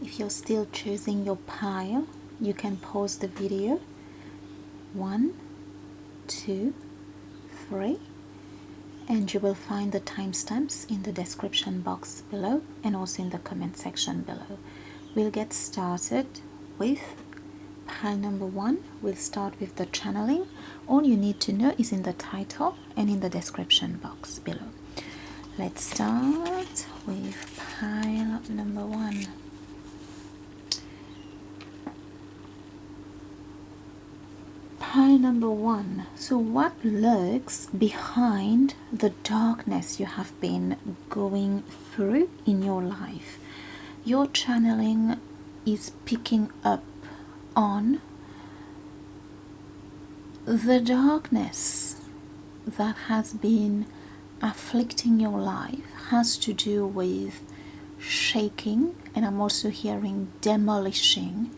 If you're still choosing your pile, you can pause the video. 1, 2, 3, and you will find the timestamps in the description box below and also in the comment section below. We'll get started with pile number 1. We'll start with the channeling. All you need to know is in the title and in the description box below. Let's start with pile number 1. Pile number 1. So what lurks behind the darkness you have been going through in your life? Your channeling is picking up on the darkness that has been afflicting your life. Has to do with shaking, and I'm also hearing demolishing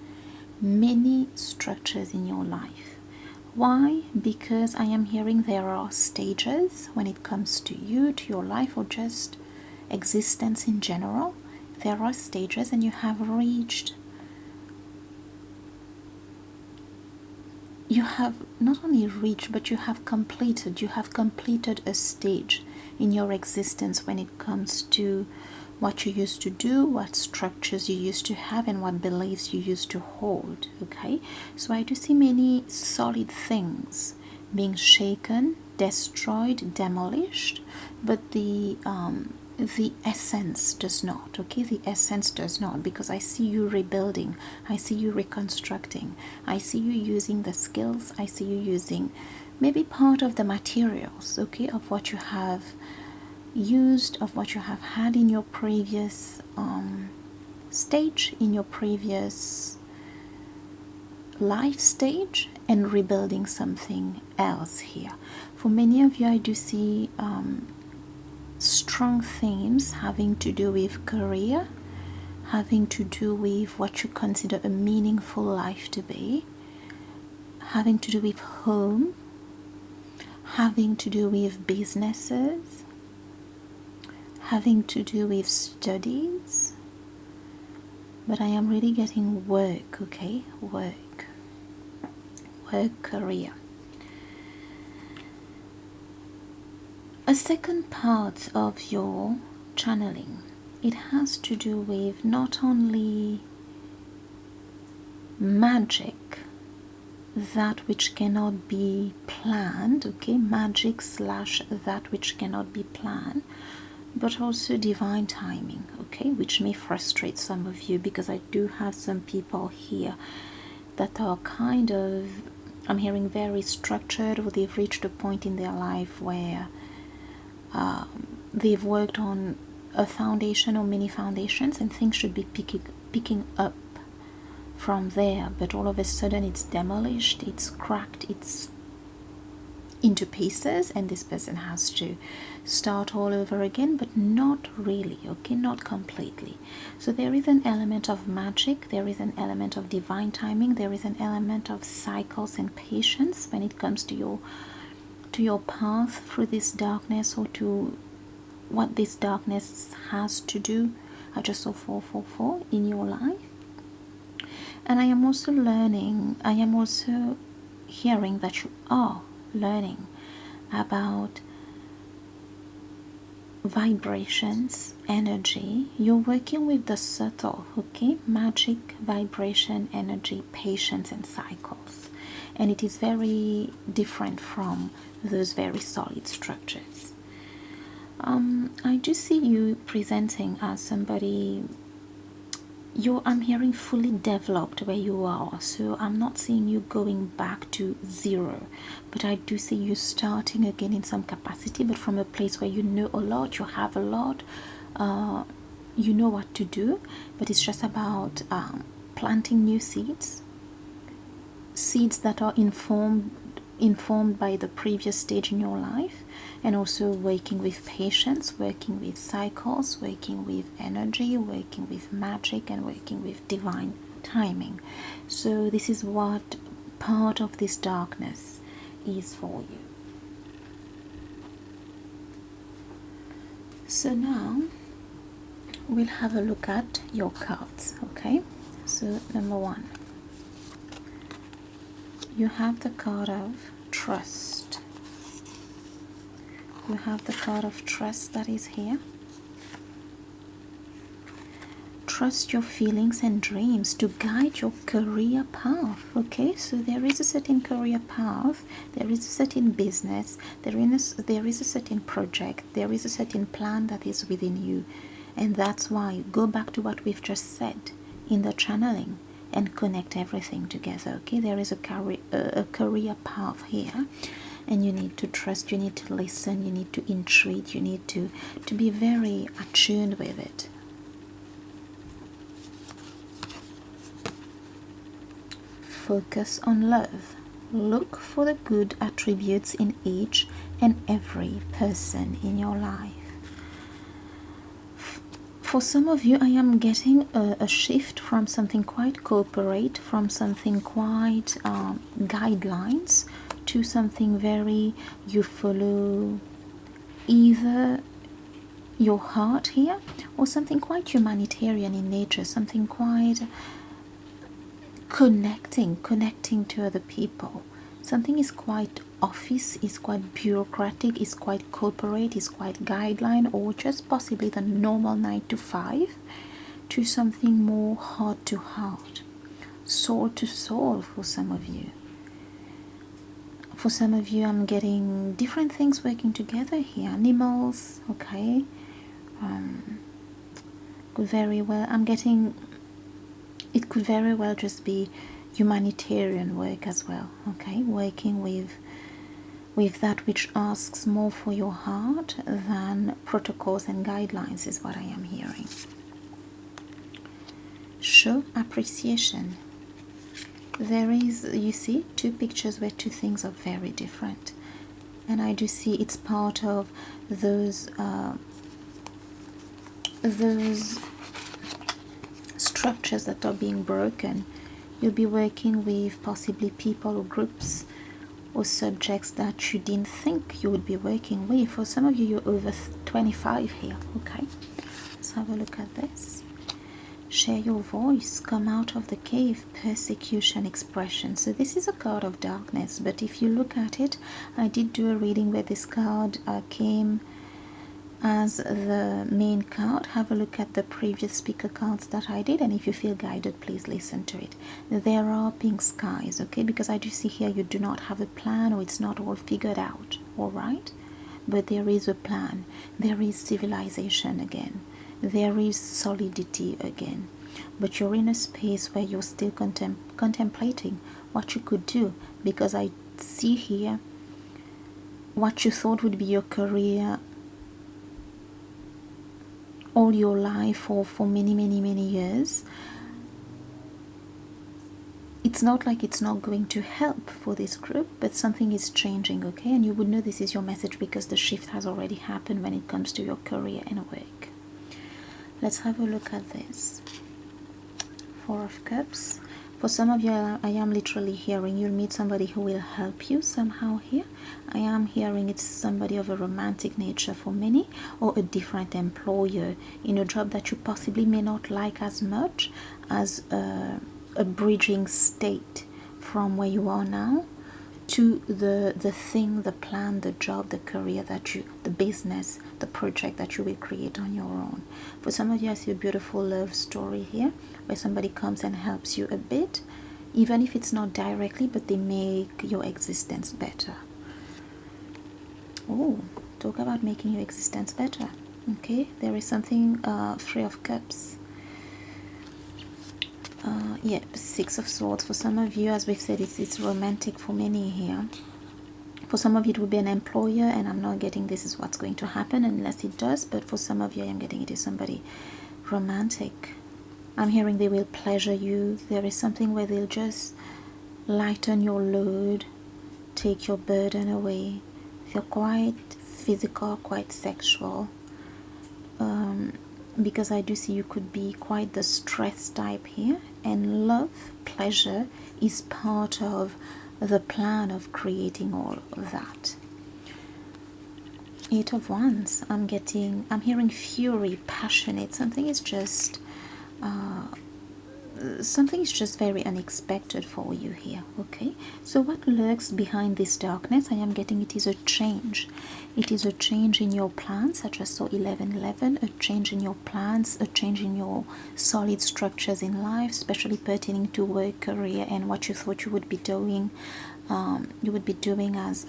many structures in your life. Why? Because I am hearing there are stages when it comes to you, to your life, or just existence in general. There are stages, and you have reached, you have not only reached, but you have completed a stage in your existence when it comes to what you used to do, what structures you used to have, and what beliefs you used to hold. Okay, so I do see many solid things being shaken, destroyed, demolished, but the essence does not. Okay, the essence does not, because I see you rebuilding, I see you reconstructing, I see you using the skills, I see you using maybe part of the materials, okay, of what you have used, of what you have had in your previous stage, in your previous life stage, and rebuilding something else here. For many of you, I do see strong themes having to do with career, having to do with what you consider a meaningful life to be, having to do with home, having to do with businesses, having to do with studies. But I am really getting work, okay? Work, career. A second part of your channeling, it has to do with not only magic, that which cannot be planned, okay, magic slash that which cannot be planned, but also divine timing, okay, which may frustrate some of you, because I do have some people here that are kind of, I'm hearing, very structured, or they've reached a point in their life where they've worked on a foundation or many foundations, and things should be picking up from there, but all of a sudden it's demolished, it's cracked, it's into pieces, and this person has to start all over again, but not really, okay, not completely. So there is an element of magic, there is an element of divine timing, there is an element of cycles and patience when it comes to your path through this darkness, or to what this darkness has to do. I just saw 444 in your life. And I am also learning, I am also hearing that you are learning about vibrations, energy. You're working with the subtle, okay, magic, vibration, energy, patience, and cycles, and it is very different from those very solid structures. I do see you presenting as somebody, I'm hearing fully developed where you are, so I'm not seeing you going back to zero, but I do see you starting again in some capacity, but from a place where you know a lot, you have a lot, you know what to do, but it's just about planting new seeds that are informed by the previous stage in your life, and also working with patience, working with cycles, working with energy, working with magic, and working with divine timing. So this is what part of this darkness is for you. So now we'll have a look at your cards. Okay, so number one, you have the card of trust. You have the card of trust that is here. Trust your feelings and dreams to guide your career path. Okay, so there is a certain career path, there is a certain business, there is a certain project, there is a certain plan that is within you. And that's why, go back to what we've just said in the channeling and connect everything together. Okay, there is a career path here, and you need to trust, you need to listen, you need to entreat, you need to be very attuned with it. Focus on love. Look for the good attributes in each and every person in your life. For some of you, I am getting a shift from something quite corporate, from something quite guidelines, to something very, you follow either your heart here, or something quite humanitarian in nature, something quite connecting to other people. Something is quite office, is quite bureaucratic, is quite corporate, is quite guideline, or just possibly the normal 9 to 5, to something more heart to heart, soul to soul. For some of you, I'm getting different things working together here. Animals, okay, could very well, I'm getting, it could very well just be humanitarian work as well. Okay, working with that which asks more for your heart than protocols and guidelines is what I am hearing. Show appreciation. There is, you see, two pictures where two things are very different, and I do see it's part of those structures that are being broken. You'll be working with possibly people or groups or subjects that you didn't think you would be working with. For some of you, you're over 25 here. Okay, let's have a look at this. Share your voice, come out of the cave, persecution, expression. So this is a card of darkness, but if you look at it, I did do a reading where this card came as the main card. Have a look at the previous speaker cards that I did, and if you feel guided, please listen to it. There are pink skies, okay, because I do see here you do not have a plan, or it's not all figured out, all right, but there is a plan. There is civilization again, there is solidity again, but you're in a space where you're still contemplating what you could do, because I see here what you thought would be your career all your life, or for many years. It's not like it's not going to help for this group, but something is changing, okay? And you would know this is your message because the shift has already happened when it comes to your career and work. Let's have a look at this. Four of Cups. For some of you, I am literally hearing you'll meet somebody who will help you somehow here. I am hearing it's somebody of a romantic nature for many, or a different employer in a job that you possibly may not like as much, as a bridging state from where you are now to the thing, the plan, the job, the career that you, the business, the project that you will create on your own. For some of you, I see a beautiful love story here where somebody comes and helps you a bit, even if it's not directly, but they make your existence better. Oh, talk about making your existence better. Okay, there is something, Three of Cups. Yeah, Six of Swords. For some of you, as we've said, it's romantic for many here. For some of you, it will be an employer, and I'm not getting this is what's going to happen unless it does, but for some of you, I am getting it is somebody romantic. I'm hearing they will pleasure you. There is something where they'll just lighten your load, take your burden away. Feel quite physical, quite sexual. Because I do see you could be quite the stress type here, and love, pleasure is part of the plan of creating all of that. Eight of Wands. I'm hearing fury, passionate. Something is just very unexpected for you here. Okay, so what lurks behind this darkness? I am getting it is a change. It is a change in your plans. I just saw 1111. A change in your plans, a change in your solid structures in life, especially pertaining to work, career, and what you thought you would be doing. You would be doing as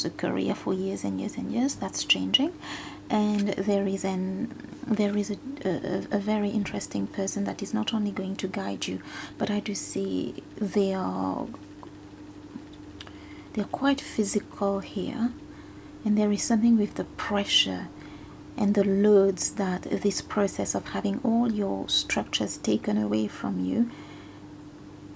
a career for years and years and years. That's changing, and there is a very interesting person that is not only going to guide you, but I do see they're quite physical here, and there is something with the pressure and the loads that this process of having all your structures taken away from you,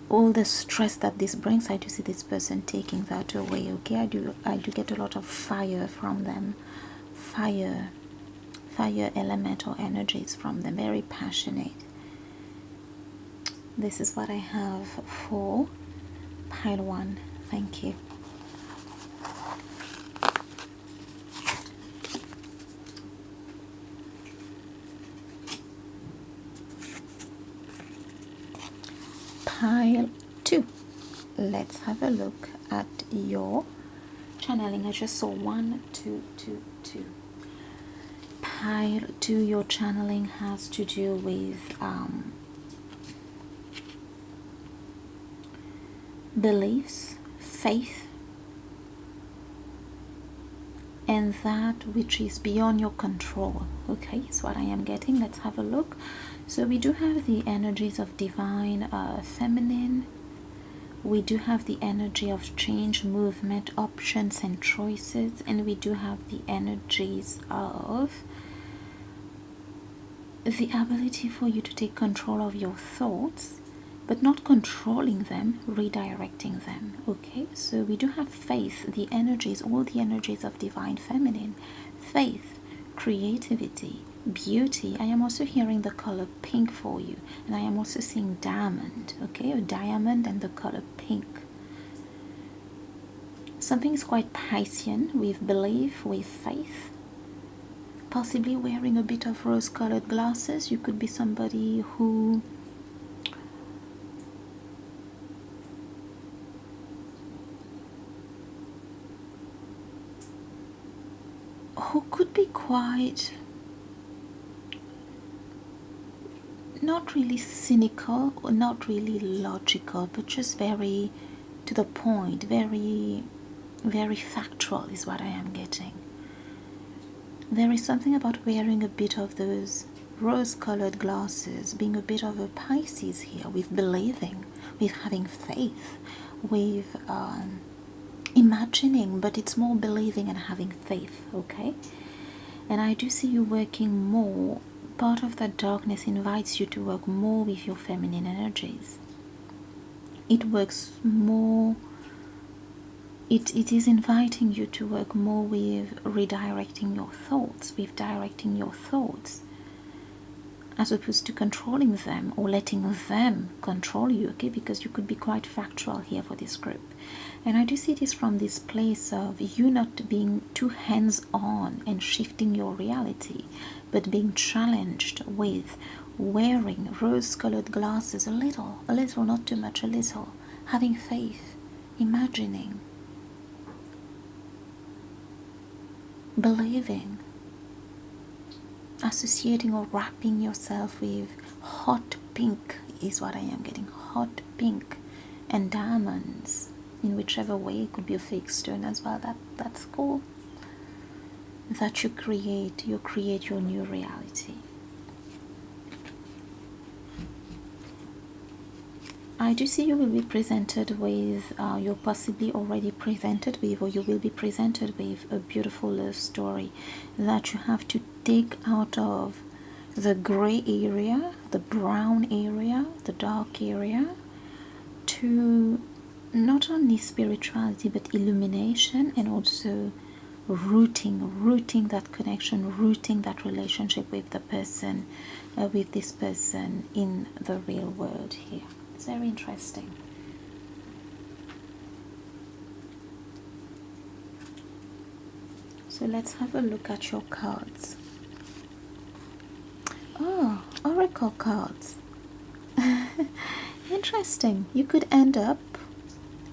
all the stress that this brings. I do see this person taking that away. Okay, I do get a lot of fire from them, fire elemental energies from them, very passionate. This is what I have for pile 1. Thank you. Pile 2. Let's have a look at your channeling. I just saw 1, 2, 2, 2. Pile 2, your channeling has to do with beliefs, faith, and that which is beyond your control. Okay, is what I am getting. Let's have a look. So we do have the energies of divine feminine. We do have the energy of change, movement, options, and choices, and we do have the energies of the ability for you to take control of your thoughts, but not controlling them, redirecting them. Okay, so we do have faith, the energies, all the energies of divine feminine, faith, creativity, beauty. I am also hearing the color pink for you, and I am also seeing diamond. Okay, a diamond and the color pink. Something is quite Piscean with belief, with faith, possibly wearing a bit of rose-colored glasses. You could be somebody who could be quite not really cynical or not really logical, but just very to the point, very factual is what I am getting. There is something about wearing a bit of those rose-colored glasses, being a bit of a Pisces here, with believing, with having faith, with imagining, but it's more believing and having faith. Okay, and I do see you working more. Part of that darkness invites you to work more with your feminine energies. It works more. It is inviting you to work more with redirecting your thoughts, with directing your thoughts, as opposed to controlling them or letting them control you. Okay, because you could be quite factual here for this group. And I do see this from this place of you not being too hands-on and shifting your reality, but being challenged with wearing rose-colored glasses, a little, not too much, a little, having faith, imagining, believing, associating or wrapping yourself with hot pink is what I am getting. Hot pink and diamonds, in whichever way. It could be a fake stone as well. That's cool. That you create your new reality. I do see you will be presented with, you're possibly already presented with, or you will be presented with a beautiful love story that you have to take out of the gray area, the brown area, the dark area, to not only spirituality but illumination, and also rooting that connection, rooting that relationship with the person, with this person in the real world here. It's very interesting. So let's have a look at your cards. Oh, oracle cards. Interesting. You could end up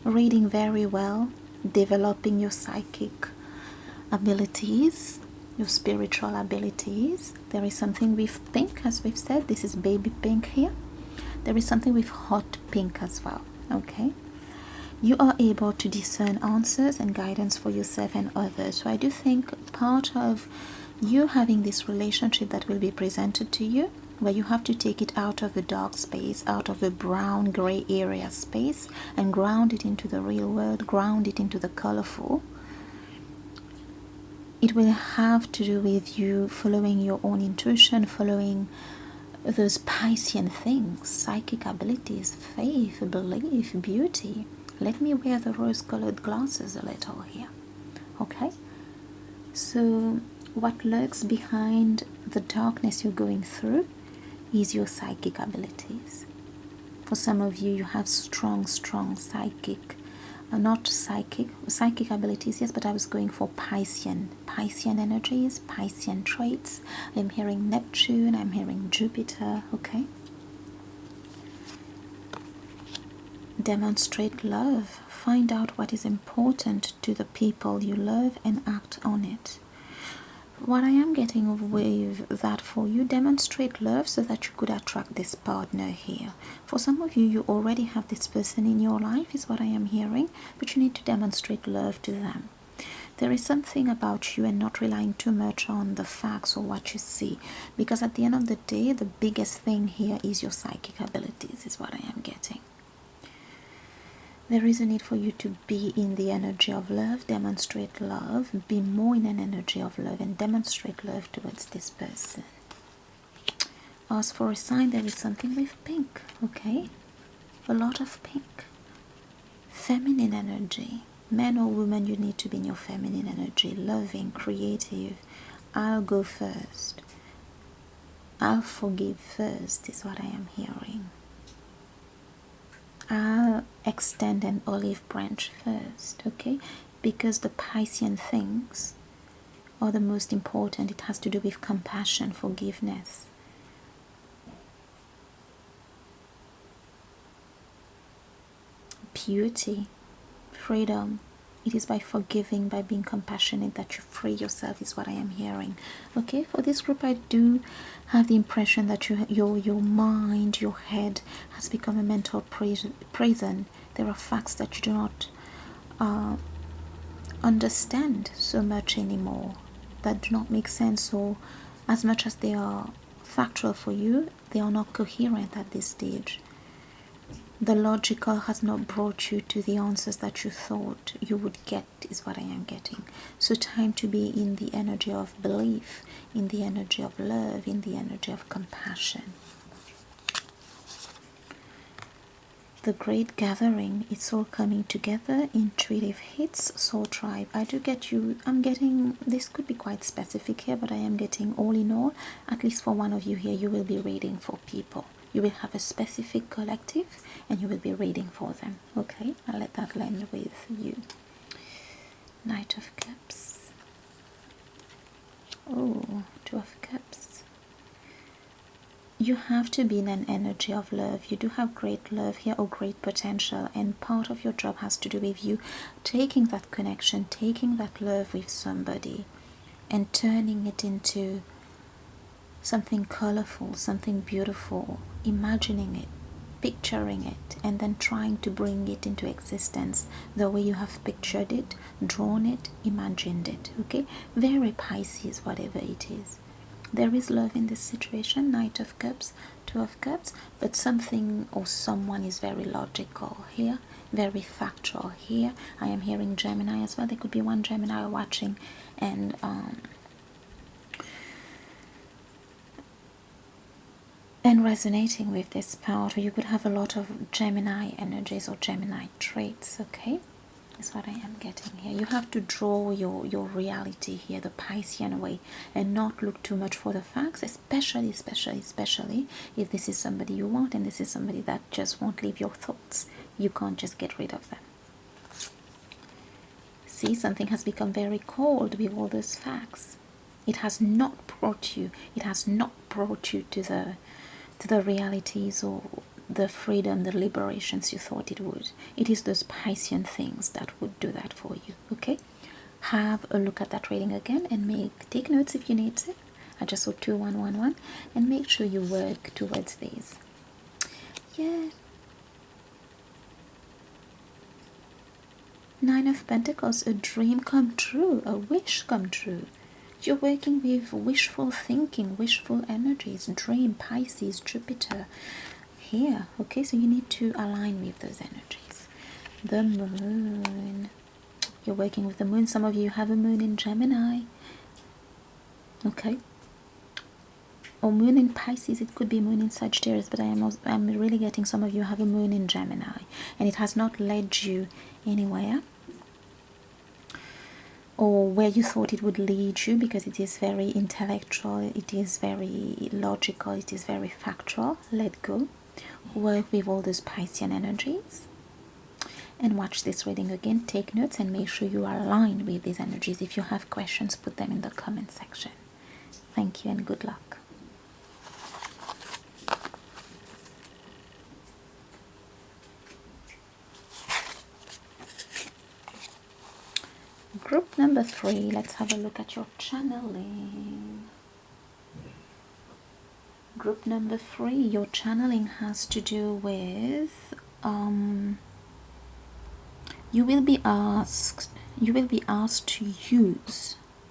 reading very well, developing your psychic abilities, your spiritual abilities. There is something with pink, as we've said. This is baby pink here. There is something with hot pink as well. Okay. You are able to discern answers and guidance for yourself and others. So I do think part of you having this relationship that will be presented to you, where you have to take it out of the dark space, out of the brown gray area space, and ground it into the real world, ground it into the colorful. It will have to do with you following your own intuition, following those Piscean things, psychic abilities, faith, belief, beauty. Let me wear the rose-colored glasses a little here. Okay? So what lurks behind the darkness you're going through is your psychic abilities. For some of you, you have strong psychic, not psychic abilities, yes, but I was going for Piscean energies, Piscean traits. I'm hearing Neptune, I'm hearing Jupiter, okay? Demonstrate love. Find out what is important to the people you love and act on it. What I am getting with that for you, demonstrate love so that you could attract this partner here. For some of you, you already have this person in your life, is what I am hearing, but you need to demonstrate love to them. There is something about you and not relying too much on the facts or what you see, because at the end of the day, the biggest thing here is your psychic abilities, is what I am getting. There is a need for you to be in the energy of love, demonstrate love, be more in an energy of love and demonstrate love towards this person. As for a sign, there is something with pink, okay? A lot of pink. Feminine energy. Man or woman, you need to be in your feminine energy, loving, creative. I'll go first. I'll forgive first is what I am hearing. I'll extend an olive branch first, okay? Because the Piscean things are the most important. It has to do with compassion, forgiveness. Beauty, freedom. It is by forgiving, by being compassionate that you free yourself is what I am hearing. Okay, for this group I do have the impression that your mind, your head has become a mental prison. There are facts that you do not understand so much anymore, that do not make sense, or as much as they are factual for you, they are not coherent at this stage. The logical has not brought you to the answers that you thought you would get is what I am getting. So time to be in the energy of belief, in the energy of love, in the energy of compassion. The great gathering, it's all coming together. Intuitive hits, soul tribe. I do get you, I'm getting, this could be quite specific here, but I am getting all in all, at least for one of you here, you will be reading for people. You will have a specific collective and you will be reading for them. Okay, I'll let that land with you. Knight of Cups. Oh, Two of Cups. You have to be in an energy of love. You do have great love here or great potential, and part of your job has to do with you taking that connection, taking that love with somebody and turning it into something colorful, something beautiful, imagining it, picturing it, and then trying to bring it into existence the way you have pictured it, drawn it, imagined it. Okay, very Pisces, whatever it is. There is love in this situation. Knight of Cups, Two of Cups, but something or someone is very logical here, very factual here. I am hearing Gemini as well. There could be one Gemini watching and resonating with this part, or you could have a lot of Gemini energies or Gemini traits. Okay, is what I am getting here. You have to draw your reality here the Piscean way and not look too much for the facts, especially if this is somebody you want and this is somebody that just won't leave your thoughts. You can't just get rid of them. see, something has become very cold with all those facts. It has not brought you to the realities or the freedom, the liberations you thought it would. It is those Piscean things that would do that for you. Okay, have a look at that reading again and take notes if you need to. I just saw 2111, and make sure you work towards these. Yeah. Nine of Pentacles, a dream come true, a wish come true. You're working with wishful thinking, wishful energies, dream, Pisces, Jupiter here. Okay, so you need to align with those energies. The moon. You're working with the moon. Some of you have a moon in Gemini. Okay. Or moon in Pisces. It could be moon in Sagittarius, but I'm really getting some of you have a moon in Gemini, and it has not led you anywhere or where you thought it would lead you, because it is very intellectual, it is very logical, it is very factual. Let go. Work with all those Piscean energies and watch this reading again. Take notes and make sure you are aligned with these energies. If you have questions, put them in the comment section. Thank you and good luck. Group number 3, let's have a look at your channeling. Group number 3, your channeling has to do with you will be asked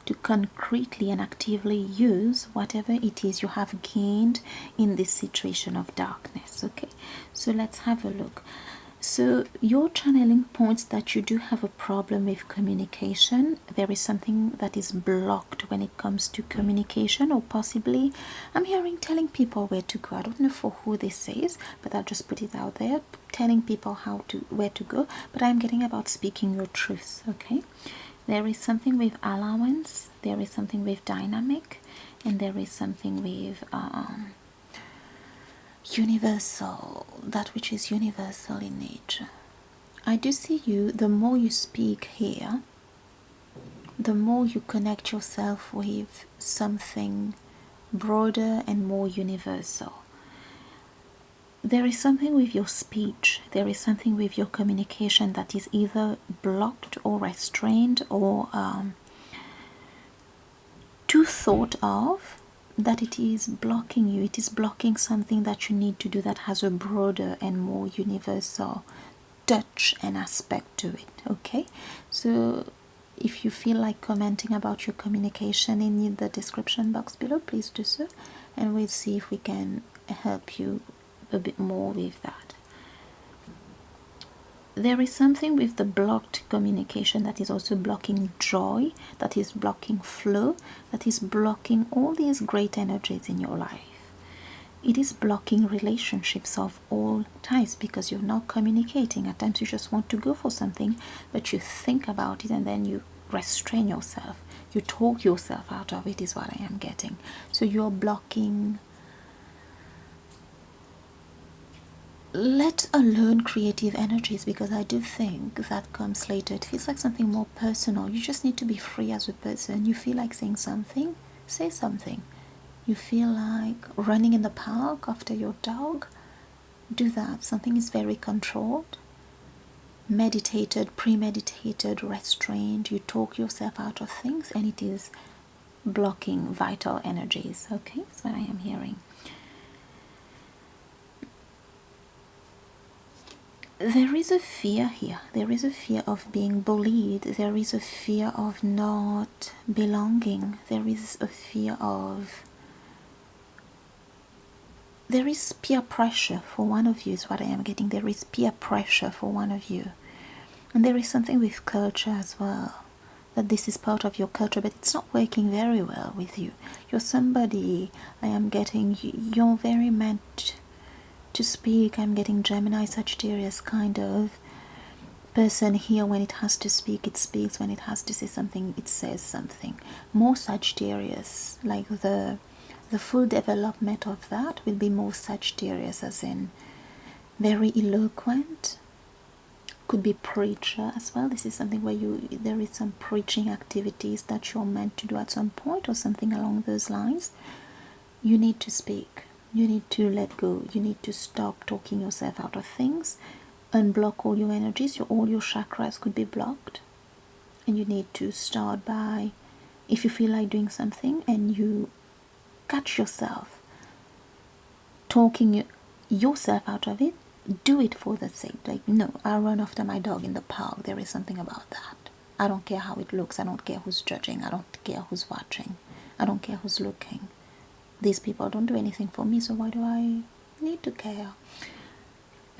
to concretely and actively use whatever it is you have gained in this situation of darkness. Okay, so let's have a look. So your channeling points that you do have a problem with communication. There is something that is blocked when it comes to communication, or possibly I'm hearing telling people where to go. I don't know for who this is, but I'll just put it out there, telling people where to go. But I'm getting about speaking your truths. Okay, there is something with allowance, there is something with dynamic, and there is something with universal, that which is universal in nature. I do see you, the more you speak here, the more you connect yourself with something broader and more universal. There is something with your speech, there is something with your communication that is either blocked or restrained or too thought of, that it is blocking you. It is blocking something that you need to do that has a broader and more universal touch and aspect to it. Okay, so if you feel like commenting about your communication in the description box below, please do so, and we'll see if we can help you a bit more with that. There is something with the blocked communication that is also blocking joy, that is blocking flow, that is blocking all these great energies in your life. It is blocking relationships of all types because you're not communicating. At times you just want to go for something, but you think about it and then you restrain yourself. You talk yourself out of it, is what I am getting. So you're blocking. Let alone creative energies, because I do think that comes later. It feels like something more personal. You just need to be free as a person. You feel like saying something, say something. You feel like running in the park after your dog, do that. Something is very controlled, meditated, premeditated, restrained. You talk yourself out of things and it is blocking vital energies. Okay, that's what I am hearing. There is a fear here. There is a fear of being bullied. There is a fear of not belonging. There is a fear of... There is peer pressure for one of you, is what I am getting. There is peer pressure for one of you. And there is something with culture as well. That this is part of your culture, but it's not working very well with you. You're somebody, I am getting, you're very meant to speak. I'm getting Gemini, Sagittarius kind of person here. When it has to speak, it speaks. When it has to say something, it says something. More Sagittarius, like the full development of that will be more Sagittarius, as in very eloquent, could be preacher as well. This is something where there is some preaching activities that you're meant to do at some point, or something along those lines. You need to speak. You need to let go. You need to stop talking yourself out of things. Unblock all your energies. All your chakras could be blocked. And you need to start by, if you feel like doing something and you catch yourself talking yourself out of it, do it for the sake. Like, no, I run after my dog in the park. There is something about that. I don't care how it looks. I don't care who's judging. I don't care who's watching. I don't care who's looking. These people don't do anything for me, so why do I need to care?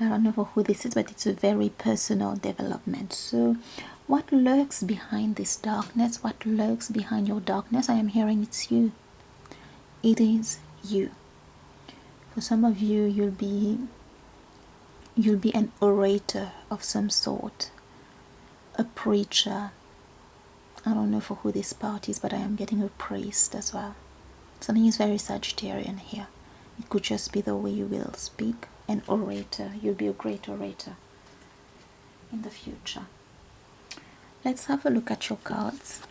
I don't know who this is, but it's a very personal development. So what lurks behind this darkness? What lurks behind your darkness? I am hearing it's you. It is you. For some of you, you'll be an orator of some sort, a preacher. I don't know for who this part is, but I am getting a priest as well. Something is very Sagittarian here. It could just be the way you will speak. An orator. You'll be a great orator in the future. Let's have a look at your cards.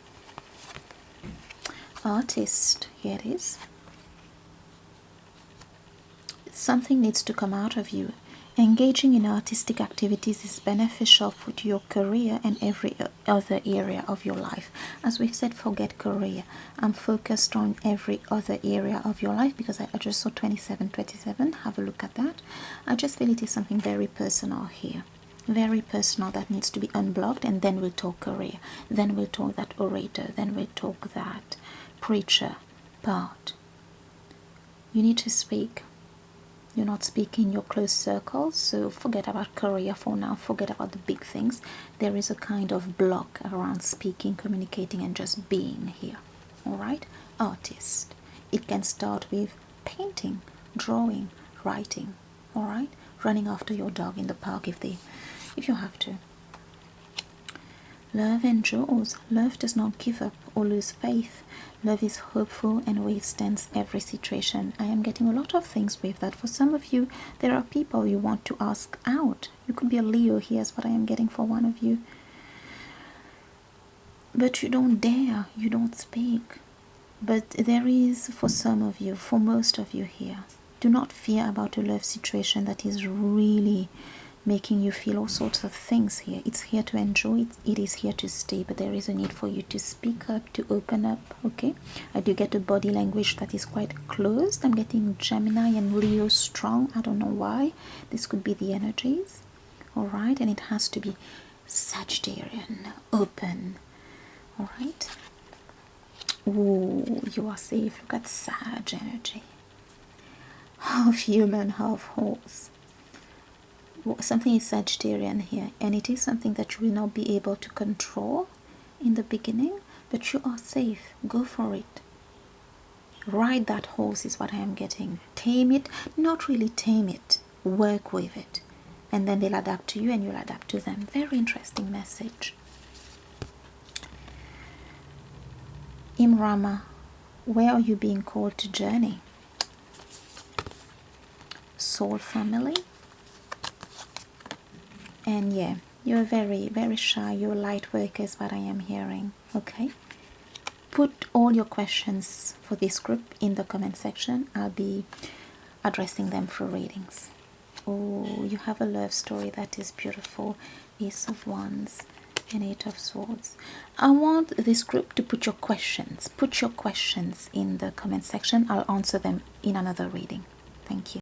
Artist. Here it is. Something needs to come out of you. Engaging in artistic activities is beneficial to your career and every other area of your life. As we've said, forget career. I'm focused on every other area of your life because I just saw 27. Have a look at that. I just feel it is something very personal here. Very personal that needs to be unblocked, and then we'll talk career. Then we'll talk that orator. Then we'll talk that preacher part. You need to speak. You're not speaking in your close circles, so forget about career for now. Forget about the big things. There is a kind of block around speaking, communicating, and just being here. All right? Artist. It can start with painting, drawing, writing. All right? Running after your dog in the park if you have to. Love endures. Love does not give up or lose faith. Love is hopeful and withstands every situation. I am getting a lot of things with that. For some of you, there are people you want to ask out. You could be a Leo here, is what I am getting for one of you. But you don't dare. You don't speak. But there is, for some of you, for most of you here, do not fear about a love situation that is really making you feel all sorts of things here. It's here to enjoy. It is here to stay, but there is a need for you to speak up, to open up. Okay, I do get a body language that is quite closed. I'm getting Gemini and Leo strong. I don't know why. This could be the energies. All right, and it has to be Sagittarian, open. All right. Oh, you are safe. Look at Sag energy. Half human, half horse. Something is Sagittarian here, and it is something that you will not be able to control in the beginning, but you are safe. Go for it. Ride that horse is what I am getting. Tame it. Not really tame it. Work with it. And then they'll adapt to you and you'll adapt to them. Very interesting message. Imrama, where are you being called to journey? Soul family. And yeah, you're very, very shy. You're a light worker is what I am hearing. Okay. Put all your questions for this group in the comment section. I'll be addressing them for readings. Oh, you have a love story that is beautiful. Ace of Wands and Eight of Swords. I want this group to put your questions. Put your questions in the comment section. I'll answer them in another reading. Thank you.